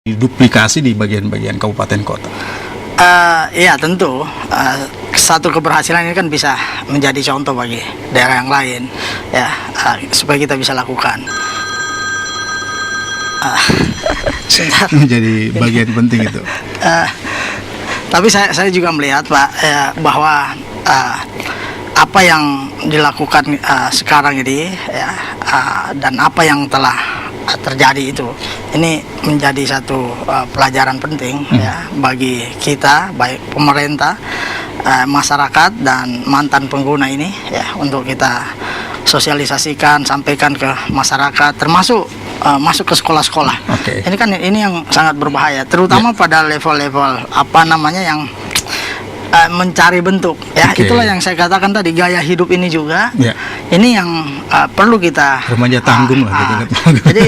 duplikasi di bagian-bagian kabupaten kota? Iya tentu, satu keberhasilan ini kan bisa menjadi contoh bagi daerah yang lain, ya, supaya kita bisa lakukan. Sebentar. Menjadi bagian penting itu. Tapi saya juga melihat Pak, bahwa apa yang dilakukan sekarang ini, ya, dan apa yang telah terjadi ini menjadi satu pelajaran penting ya bagi kita, baik pemerintah, masyarakat dan mantan pengguna ini, ya, untuk kita sosialisasikan, sampaikan ke masyarakat, termasuk masuk ke sekolah-sekolah. Okay. Ini kan yang sangat berbahaya, terutama pada level-level yang mencari bentuk, ya. Okay. Itulah yang saya katakan tadi, gaya hidup ini juga, ini yang perlu kita remaja tanggung lah gitu. Jadi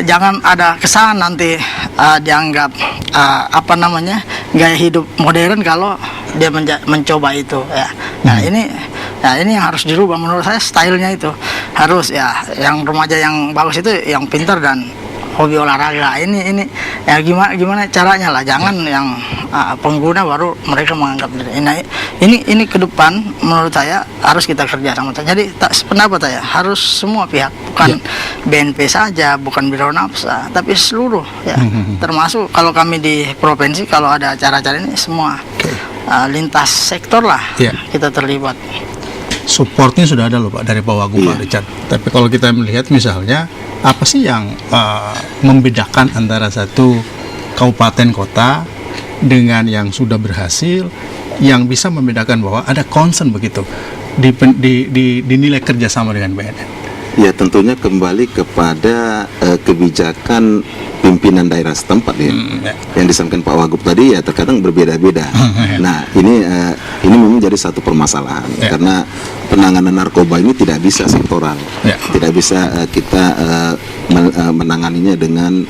jangan ada kesan nanti dianggap gaya hidup modern kalau dia mencoba itu, ya. Nah ini yang harus dirubah menurut saya, stylenya itu harus, ya, yang remaja yang bagus itu yang pintar dan hobi olahraga. Ini ya gimana caranya lah, jangan yang pengguna baru mereka menganggap diri. Nah, ini ke depan menurut saya harus kita kerja sama. Jadi pendapat saya harus semua pihak, bukan BNP saja, bukan Biro Napsa, tapi seluruh, ya. Termasuk kalau kami di provinsi, kalau ada acara-acara ini semua lintas sektor lah, kita terlibat. Supportnya sudah ada loh Pak dari Pak Wagub, Pak Richard. Tapi kalau kita melihat misalnya, apa sih yang membedakan antara satu kabupaten kota dengan yang sudah berhasil, yang bisa membedakan bahwa ada concern begitu dinilai kerjasama dengan BNN? Ya, tentunya kembali kepada kebijakan pimpinan daerah setempat, ya. Yang disampaikan Pak Wagub tadi, ya, terkadang berbeda-beda. Nah, ini memang jadi satu permasalahan, karena penanganan narkoba ini tidak bisa sektoral, tidak bisa kita menanganinya dengan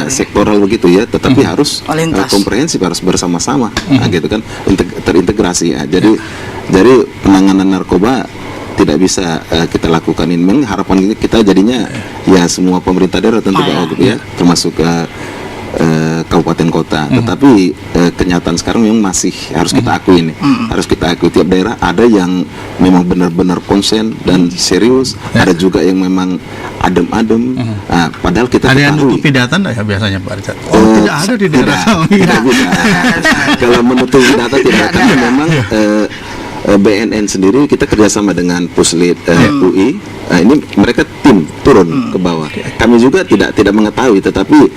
sektoral begitu, ya, tetapi harus komprehensif, harus bersama-sama, gitu kan, terintegrasi, ya. Jadi penanganan narkoba tidak bisa kita lakukan ini. Memang harapan kita jadinya, ya, semua pemerintah daerah tentu Pak Wagub, ya, termasuk kabupaten kota. Tetapi kenyataan sekarang memang masih harus kita akui ini. Harus kita akui, tiap daerah ada yang memang benar-benar konsen dan serius, ada juga yang memang adem-adem. Padahal kita ada yang menutupi data ya biasanya Pak Richard. Tidak ada di daerah. Tidak bisa. Kalau menutupi data tidak, karena memang BNN sendiri kita kerjasama dengan Puslit UI. Ini mereka tim turun ke bawah. Kami juga tidak mengetahui, tetapi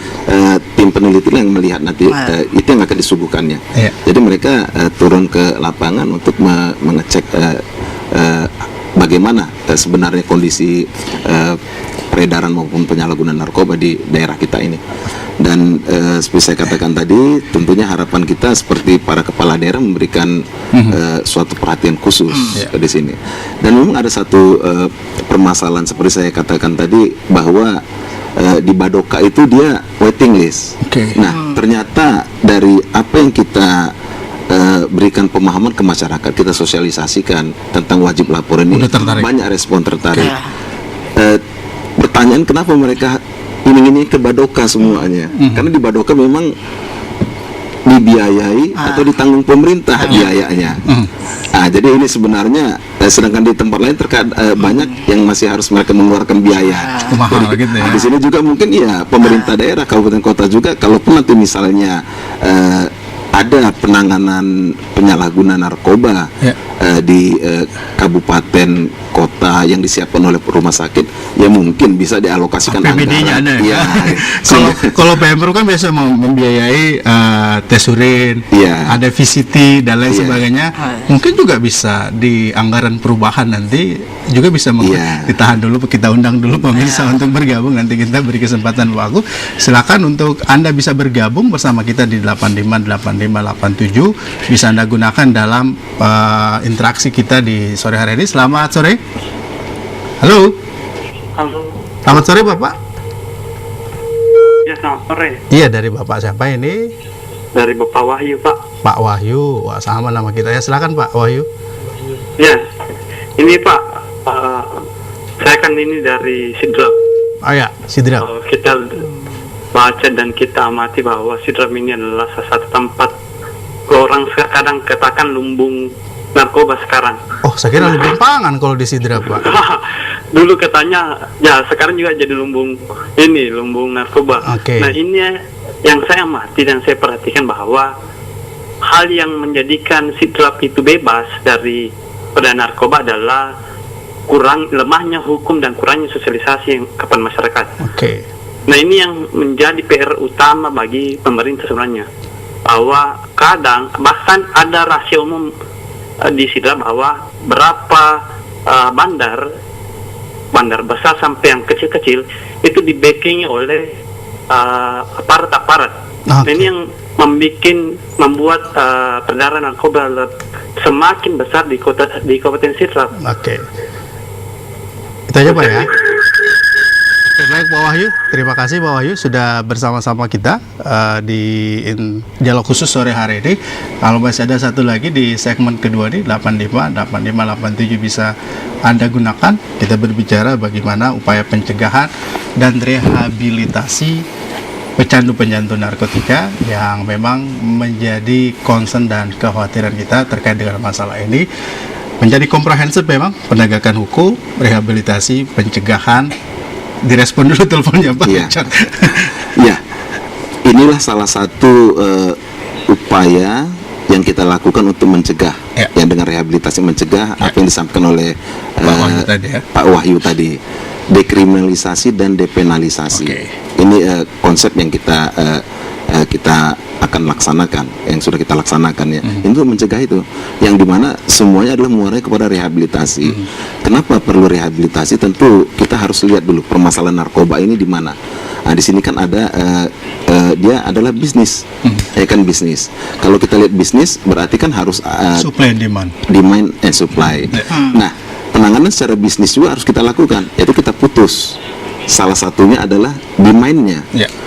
tim peneliti yang melihat nanti itu yang akan disuguhkannya. Jadi mereka turun ke lapangan untuk mengecek bagaimana sebenarnya kondisi peredaran maupun penyalahgunaan narkoba di daerah kita ini. Dan seperti saya katakan tadi, tentunya harapan kita seperti para kepala daerah memberikan suatu perhatian khusus di sini. Dan memang ada satu permasalahan seperti saya katakan tadi, bahwa di Badoka itu dia waiting list. Nah, ternyata dari apa yang kita berikan pemahaman ke masyarakat, kita sosialisasikan tentang wajib lapor ini, banyak respon tertarik. Pertanyaan, kenapa mereka ini ke Badoka semuanya? Karena di Badoka memang dibiayai atau ditanggung pemerintah biayanya. Jadi ini sebenarnya, sedangkan di tempat lain banyak yang masih harus mereka mengeluarkan biaya. Jadi, gitu, ya. Di sini juga mungkin, ya, pemerintah daerah, kabupaten kota juga, kalaupun nanti misalnya ada penanganan penyalahgunaan narkoba di kabupaten kota yang disiapkan oleh rumah sakit, ya mungkin bisa dialokasikan APBD-nya anggaran. ada. Kalau Pemprov kan biasa membiayai tes urin, ada VCT dan lain sebagainya. Mungkin juga bisa di anggaran perubahan nanti juga bisa ditahan dulu, kita undang dulu pemirsa untuk bergabung. Nanti kita beri kesempatan waktu. Silakan untuk Anda bisa bergabung bersama kita di 858587, bisa Anda gunakan dalam interaksi kita di sore hari ini. Selamat sore. Halo. Selamat sore Bapak. Ya, selamat sore. Iya, dari Bapak siapa ini? Dari Bapak Wahyu, Pak. Pak Wahyu. Wah, sama nama kita ya. Silakan Pak Wahyu. Ya, ini Pak, saya kan ini dari Sidrap. Oh ya, Sidrap. baca dan kita amati bahwa Sidrap ini adalah salah satu tempat orang kadang katakan lumbung narkoba sekarang. Oh, saya kira lumbung pangan kalau di Sidrap, Pak. Dulu katanya, ya sekarang juga jadi lumbung narkoba. Okay. Nah ini yang saya amati dan saya perhatikan bahwa hal yang menjadikan Sidrap itu bebas dari pada narkoba adalah lemahnya hukum dan kurangnya sosialisasi kepada masyarakat. Okay. Nah ini yang menjadi PR utama bagi pemerintah sebenarnya, bahwa kadang bahkan ada rahasia umum di Sidrap bahwa berapa bandar besar sampai yang kecil-kecil itu di-backing oleh aparat-aparat. Okay. Nah, ini yang membuat peredaran narkoba semakin besar di Kabupaten Sidrap. Oke. Itu aja, Pak, ya. Oke, baik Pak Wahyu, terima kasih Pak Wahyu sudah bersama-sama kita di dialog khusus sore hari ini. Kalau masih ada satu lagi di segmen kedua nih, 85, 87 bisa Anda gunakan. Kita berbicara bagaimana upaya pencegahan dan rehabilitasi pecandu-pecandu narkotika yang memang menjadi concern dan kekhawatiran kita terkait dengan masalah ini. Menjadi komprehensif memang penegakan hukum, rehabilitasi, pencegahan. Direspon dulu teleponnya, Pak. Iya. Ya, inilah salah satu upaya yang kita lakukan untuk mencegah, yang dengan rehabilitasi mencegah apa yang disampaikan oleh Pak Wahyu tadi, dekriminalisasi dan depenalisasi. Ini konsep yang kita akan laksanakan, yang sudah kita laksanakan ya. Ini untuk mencegah itu, yang dimana semuanya adalah muaranya kepada rehabilitasi. Kenapa perlu rehabilitasi? Tentu kita harus lihat dulu permasalahan narkoba ini di mana. Nah, di sini kan ada dia adalah bisnis, ya kan bisnis. Kalau kita lihat bisnis berarti kan harus supply and demand and supply. Nah, penanganan secara bisnis juga harus kita lakukan, yaitu kita putus. Salah satunya adalah demand-nya.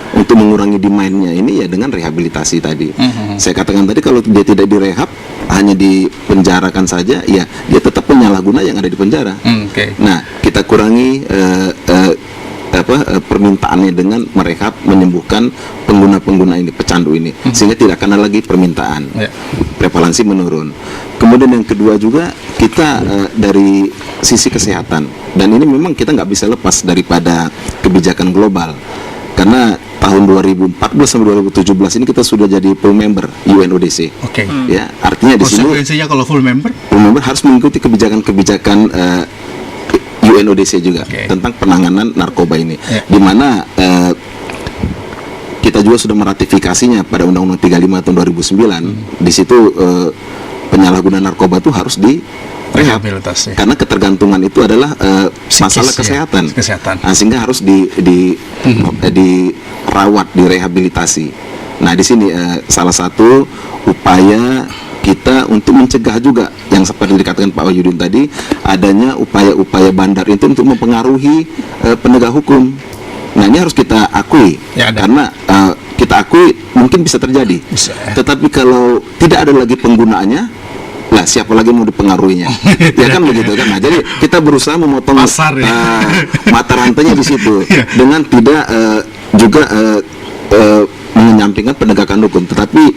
Untuk mengurangi demand-nya ini ya dengan rehabilitasi tadi. Saya katakan tadi kalau dia tidak direhab, hanya dipenjarakan saja, ya dia tetap penyalahguna yang ada di penjara. Nah, kita kurangi permintaannya dengan merehab, menyembuhkan pengguna-pengguna ini, pecandu ini, sehingga tidak akan ada lagi permintaan. Prevalensi menurun. Kemudian yang kedua juga kita dari sisi kesehatan, dan ini memang kita nggak bisa lepas daripada kebijakan global, karena tahun 2014 sampai 2017 ini kita sudah jadi full member UNODC. Ya, artinya di sini konsekuensinya kalau full member harus mengikuti kebijakan UNODC juga tentang penanganan narkoba ini, di mana kita juga sudah meratifikasinya pada Undang-Undang 35 tahun 2009. Di situ penyalahgunaan narkoba itu harus direhabilitasi, karena ketergantungan itu adalah masalah kesehatan. Nah, sehingga harus dirawat, direhabilitasi. Nah, di sini salah satu upaya kita untuk mencegah juga yang seperti dikatakan Pak Wahyudin tadi, adanya upaya-upaya bandar itu untuk mempengaruhi penegak hukum. Nah, ini harus kita akui, karena kita akui mungkin bisa terjadi. Tetapi kalau tidak ada lagi penggunaannya, lah siapa lagi mau dipengaruhinya? Ya kan begitu kan. Nah, jadi kita berusaha memotong mata rantainya di situ dengan tidak juga menyampingkan penegakan hukum, tetapi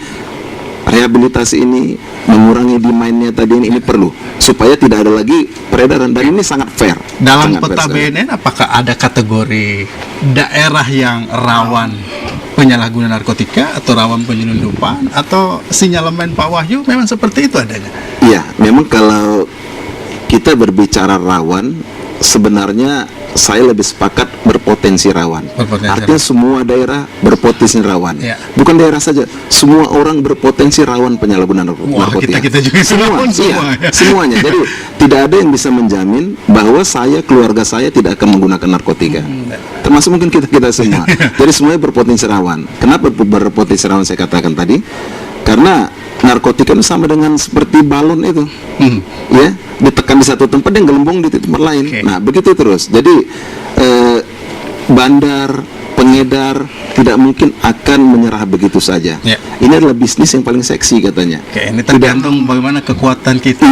rehabilitasi ini, mengurangi demand-nya tadi ini perlu supaya tidak ada lagi peredaran, dan ini sangat fair. Dalam peta BNN apakah ada kategori daerah yang rawan penyalahgunaan narkotika atau rawan penyelundupan, atau sinyalemen Pak Wahyu memang seperti itu adanya? Iya, memang kalau kita berbicara rawan, sebenarnya saya lebih sepakat berpotensi rawan. Artinya semua daerah berpotensi rawan. Bukan daerah saja, semua orang berpotensi rawan penyalahgunaan narkotika. Kita juga semuanya. Jadi tidak ada yang bisa menjamin bahwa keluarga saya tidak akan menggunakan narkotika. Termasuk mungkin kita semua. Jadi semuanya berpotensi rawan. Kenapa berpotensi rawan saya katakan tadi? Karena narkotika itu sama dengan seperti balon itu, ya, ditekan di satu tempat dan gelembung di tempat lain. Nah, begitu terus. Jadi bandar, pengedar tidak mungkin akan menyerah begitu saja. Ini adalah bisnis yang paling seksi katanya. Oke, ini tergantung bagaimana kekuatan kita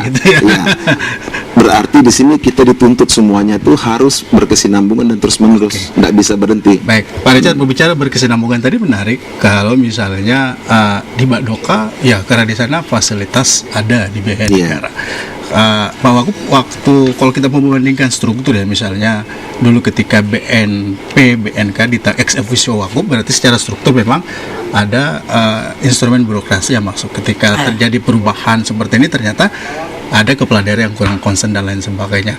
gitu ya. Berarti di sini kita dituntut semuanya tuh harus berkesinambungan dan terus menerus, tidak bisa berhenti. Baik, Pak Richard, berbicara berkesinambungan tadi menarik. Kalau misalnya di Badoka, ya karena di sana fasilitas ada di BNK negara. Bahwa waktu kalau kita membandingkan struktur ya, misalnya dulu ketika BNP, BNK di ex officio Wakuf, berarti secara struktur memang ada instrumen birokrasi yang masuk. Ketika terjadi perubahan seperti ini, ternyata ada kepala daerah yang kurang concern dan lain sebagainya.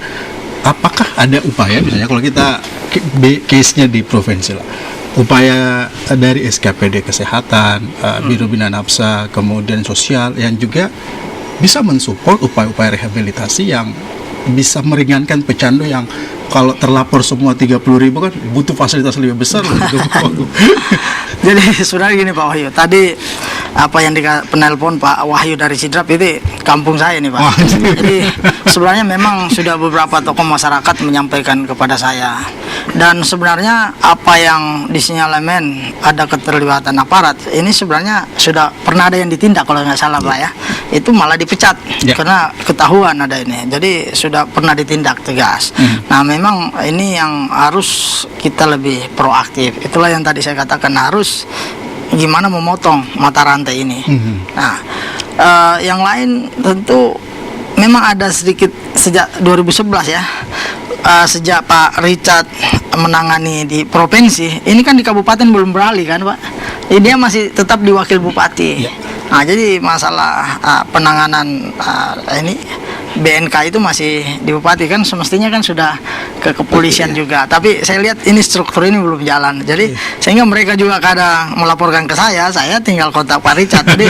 Apakah ada upaya, misalnya kalau kita case-nya di provinsi lah, upaya dari SKPD Kesehatan, Biro Bina Napsa, kemudian sosial yang juga bisa mensupport upaya-upaya rehabilitasi yang bisa meringankan pecandu yang kalau terlapor semua 30.000 kan butuh fasilitas lebih besar loh. Jadi sebenarnya gini Pak Wahyu, tadi apa yang penelpon Pak Wahyu dari Sidrap itu kampung saya nih Pak. Jadi sebenarnya memang sudah beberapa tokoh masyarakat menyampaikan kepada saya, dan sebenarnya apa yang disinyalemen ada keterlibatan aparat ini sebenarnya sudah pernah ada yang ditindak kalau nggak salah Pak ya. Itu malah dipecat karena ketahuan ada ini. Jadi sudah pernah ditindak tegas. Nah memang ini yang harus kita lebih proaktif. Itulah yang tadi saya katakan, harus gimana memotong mata rantai ini. Nah yang lain tentu memang ada sedikit sejak 2011 ya. Sejak Pak Richard menangani di provinsi, ini kan di kabupaten belum beralih kan Pak. Jadi dia masih tetap di wakil bupati. Nah, jadi masalah penanganan ini BNK itu masih di bupati, kan semestinya kan sudah ke kepolisian juga. Tapi saya lihat ini struktur ini belum jalan. Jadi sehingga mereka juga kadang melaporkan ke saya tinggal kontak Pak Richard. Jadi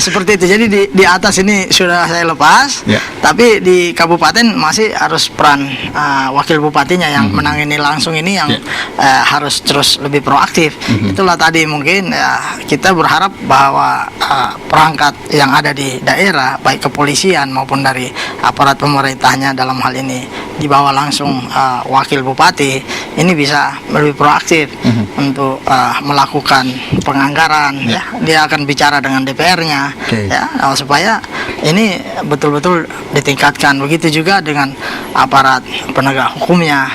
seperti itu. Jadi di atas ini sudah saya lepas, tapi di kabupaten masih harus peran wakil bupatinya yang menangani langsung ini yang harus terus lebih proaktif. Itulah tadi mungkin kita berharap bahwa perangkat yang ada di daerah, baik kepolisian maupun dari aparat pemerintahnya dalam hal ini di bawah langsung wakil bupati, ini bisa lebih proaktif untuk melakukan penganggaran. Dia akan bicara dengan DPR-nya supaya ini betul-betul ditingkatkan. Begitu juga dengan aparat penegak hukumnya.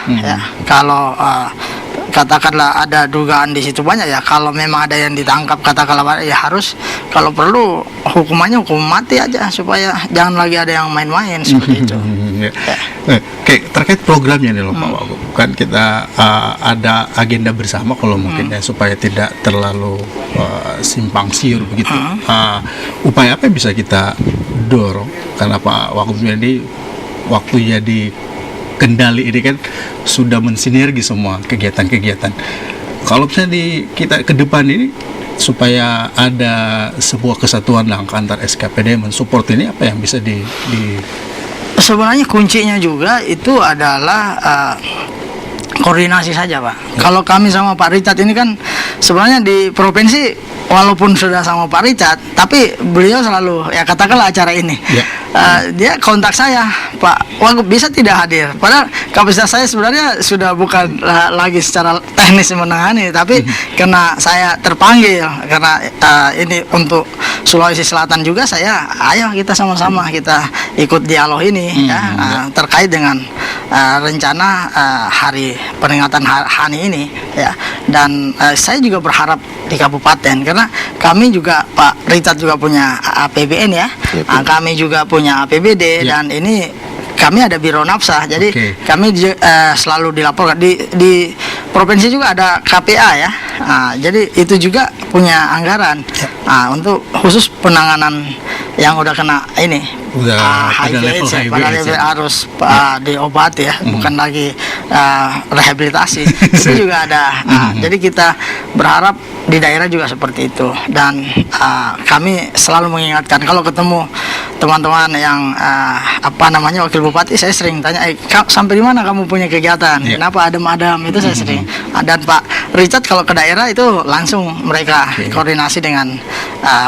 Kalau katakanlah ada dugaan di situ banyak ya, kalau memang ada yang ditangkap katakanlah ya harus kalau perlu hukumannya hukum mati aja supaya jangan lagi ada yang main-main seperti itu. Oke, terkait programnya nih loh Pak Wagub, kan kita ada agenda bersama kalau mungkin ya supaya tidak terlalu simpang siur begitu. Upaya apa yang bisa kita dorong karena Pak Wagub ini waktu jadi kendali ini kan sudah mensinergi semua kegiatan-kegiatan. Kalau misalnya kita ke depan ini supaya ada sebuah kesatuan langkah antar SKPD mensupport ini, apa yang bisa di Sebenarnya kuncinya juga itu adalah koordinasi saja Pak. Kalau kami sama Pak Richard ini kan sebenarnya di provinsi walaupun sudah sama Pak Richard, tapi beliau selalu ya katakanlah acara ini dia kontak saya, Pak Wagub bisa tidak hadir, padahal kapasitas saya sebenarnya sudah bukan lagi secara teknis menangani, tapi karena saya terpanggil karena ini untuk Sulawesi Selatan juga, saya ayo kita sama-sama kita ikut dialog ini terkait dengan rencana hari peringatan HANI ini ya. Dan saya juga berharap di kabupaten, karena kami juga Pak Richard juga punya APBN ya, kami juga punya APBD dan ini kami ada Biro Napsa, jadi kami selalu dilaporkan di provinsi juga ada KPA ya. Jadi itu juga punya anggaran untuk khusus penanganan yang udah kena ini HIV AIDS, harus diobati ya, bukan lagi rehabilitasi. Itu juga ada. Jadi kita berharap di daerah juga seperti itu, dan kami selalu mengingatkan kalau ketemu teman-teman yang wakil bupati, saya sering tanya, sampai di mana kamu punya kegiatan? Kenapa adem-adem? Itu saya sering. Dan Pak Richard kalau ke daerah itu langsung mereka koordinasi dengan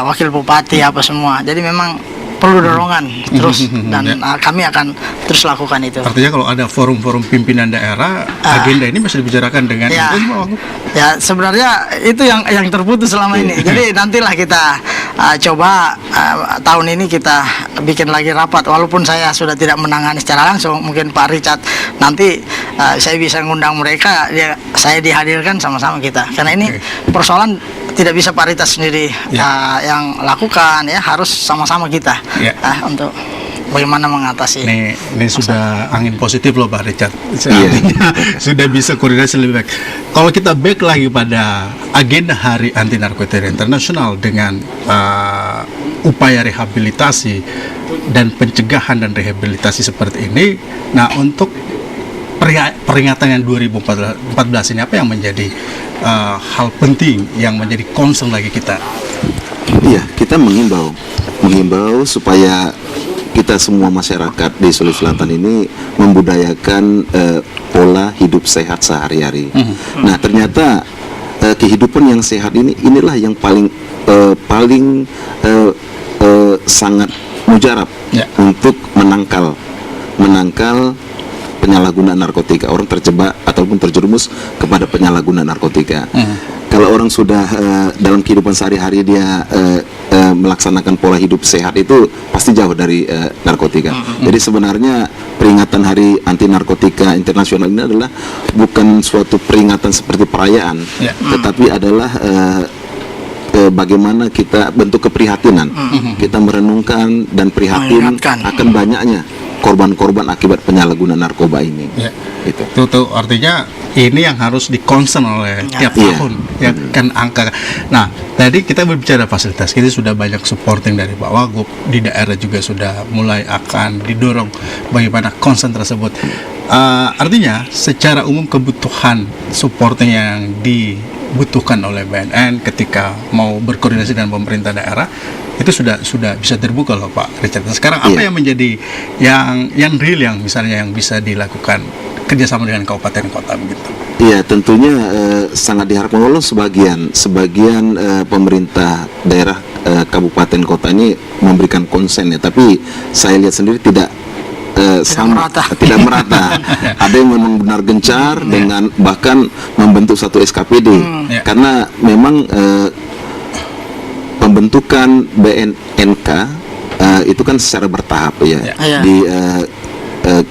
wakil bupati apa semua. Jadi memang perlu dorongan terus dan kami akan terus lakukan itu. Artinya kalau ada forum-forum pimpinan daerah, agenda ini masih dibicarakan dengan ya sebenarnya itu yang terputus selama ini. Jadi nantilah kita coba tahun ini kita bikin lagi rapat, walaupun saya sudah tidak menangani secara langsung, mungkin Pak Richard nanti saya bisa ngundang mereka, saya dihadirkan sama-sama kita, karena ini persoalan tidak bisa Pak Richard sendiri yang lakukan, ya harus sama-sama kita untuk bagaimana mengatasi. Ini sudah angin positif loh Pak Richard. Sudah bisa koordinasi lebih baik. Kalau kita back lagi pada agenda Hari Anti Narkotika Internasional dengan upaya rehabilitasi dan pencegahan dan rehabilitasi seperti ini, nah untuk peringatan yang 2014 ini apa yang menjadi hal penting yang menjadi concern lagi kita? Iya, kita menghimbau supaya kita semua masyarakat di Sulawesi Selatan ini membudayakan pola hidup sehat sehari-hari. Nah, ternyata kehidupan yang sehat inilah yang paling sangat mujarab untuk menangkal penyalahgunaan narkotika. Orang terjebak ataupun terjerumus kepada penyalahgunaan narkotika. Kalau orang sudah dalam kehidupan sehari-hari dia melaksanakan pola hidup sehat, itu pasti jauh dari narkotika. Jadi sebenarnya peringatan Hari Anti Narkotika Internasional ini adalah bukan suatu peringatan seperti perayaan, tetapi adalah bagaimana kita bentuk keprihatinan, kita merenungkan dan prihatin akan banyaknya korban-korban akibat penyalahgunaan narkoba ini. Itu artinya ini yang harus dikonsen oleh tiap tahun, ya kan angka. Nah, tadi kita berbicara fasilitas, kita sudah banyak supporting dari Pak Wagub, di daerah juga sudah mulai akan didorong bagaimana konsen tersebut. Artinya secara umum kebutuhan supporting yang dibutuhkan oleh BNN ketika mau berkoordinasi dengan pemerintah daerah itu sudah bisa terbuka loh Pak Richard. Sekarang apa yang menjadi yang real, yang misalnya yang bisa dilakukan kerjasama dengan kabupaten kota begitu? Iya, tentunya sangat diharapkan oleh sebagian pemerintah daerah kabupaten kota ini memberikan konsen ya, tapi saya lihat sendiri tidak merata. Ada yang memang benar gencar dengan bahkan membentuk satu SKPD karena memang pembentukan BNNK itu kan secara bertahap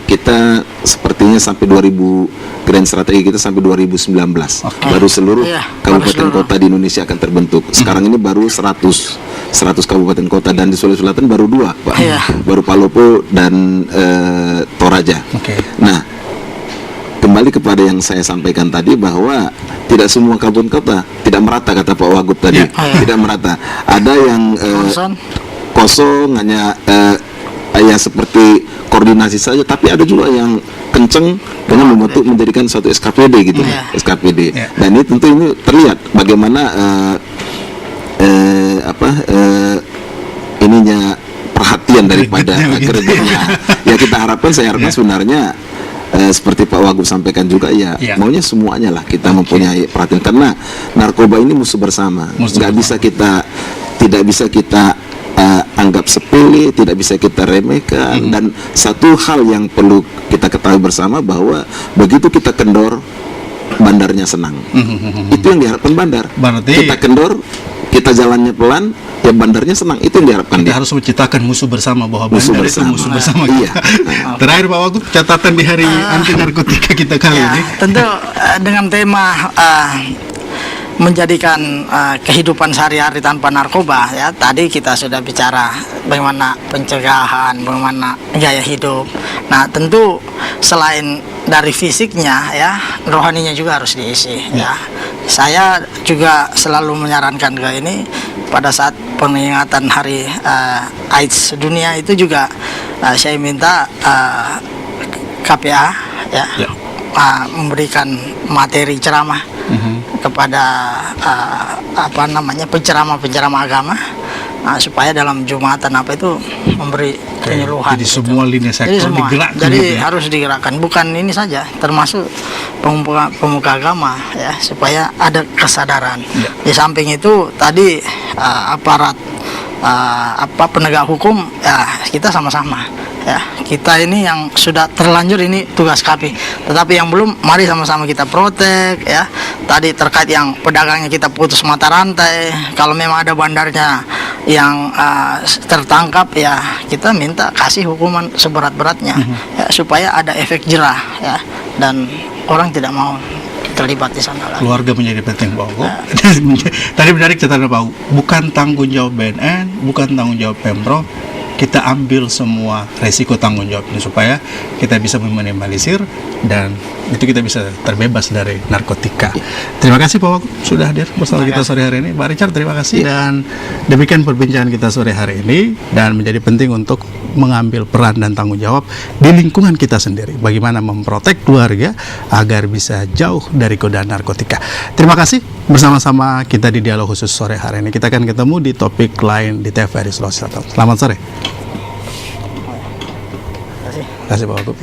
kita sepertinya sampai 2000, grand strategi kita sampai 2019 baru seluruh kabupaten kota di Indonesia akan terbentuk. Sekarang ini baru 100 kabupaten kota, dan di Sulawesi Selatan baru 2 Pak, baru Palopo dan Toraja. Nah, kembali kepada yang saya sampaikan tadi bahwa tidak semua kabupaten kota tidak merata, kata Pak Wagub tadi, tidak merata. Ada yang kosong, hanya seperti koordinasi saja, tapi ada juga yang kenceng dengan membentuk menjadikan satu SKPD gitu, SKPD. Dan ini tentu ini terlihat bagaimana ininya perhatian daripada kerjanya. Ya kita harapkan, saya harapkan sebenarnya seperti Pak Wagub sampaikan juga maunya semuanya lah kita mempunyai perhatian, karena narkoba ini musuh bersama. Tidak bisa kita anggap sepele, tidak bisa kita remehkan. Dan satu hal yang perlu kita ketahui bersama bahwa begitu kita kendor, bandarnya senang. Itu yang diharapkan bandar. Berarti kita kendor, kita jalannya pelan, ya bandarnya senang. Itu yang diharapkan. Kita harus menciptakan musuh bersama, bahwa bandar itu musuh bersama kita. Terakhir Pak Wagub, catatan di Hari Anti Narkotika kita kali ini. Tentu dengan tema menjadikan kehidupan sehari-hari tanpa narkoba, ya tadi kita sudah bicara bagaimana pencegahan, bagaimana gaya hidup. Nah, tentu selain dari fisiknya, rohaninya juga harus diisi. Saya juga selalu menyarankan ke ini pada saat peringatan Hari AIDS dunia itu juga saya minta KPA memberikan materi ceramah kepada penceramah agama, supaya dalam Jumatan memberi penyuluhan. Jadi semua lini sektor digerakkan. Jadi harus digerakkan, bukan ini saja, termasuk pemuka agama supaya ada kesadaran. Di samping itu tadi aparat penegak hukum, ya kita sama-sama. Ya, kita ini yang sudah terlanjur ini tugas KAPI. Tetapi yang belum, mari sama-sama kita protek ya. Tadi terkait yang pedagangnya kita putus mata rantai. Kalau memang ada bandarnya yang tertangkap ya, kita minta kasih hukuman seberat-beratnya ya, supaya ada efek jerah ya, dan orang tidak mau terlibat di sana lagi. Keluarga menjadi penting, Pak Ugo. Tadi menarik catatan Pak Ugo, bukan tanggung jawab BNN, bukan tanggung jawab Pemprov, kita ambil semua resiko tanggung jawab ini supaya kita bisa meminimalisir dan itu kita bisa terbebas dari narkotika. Terima kasih Pak Wagub sudah hadir bersama kita sore hari ini. Pak Richard, terima kasih. Dan demikian perbincangan kita sore hari ini, dan menjadi penting untuk mengambil peran dan tanggung jawab di lingkungan kita sendiri, bagaimana memprotek keluarga agar bisa jauh dari godaan narkotika. Terima kasih, bersama-sama kita di dialog khusus sore hari ini. Kita akan ketemu di topik lain di TVRI Sulawesi Selatan. Selamat sore. Terima kasih. Terima kasih Pak Wagub.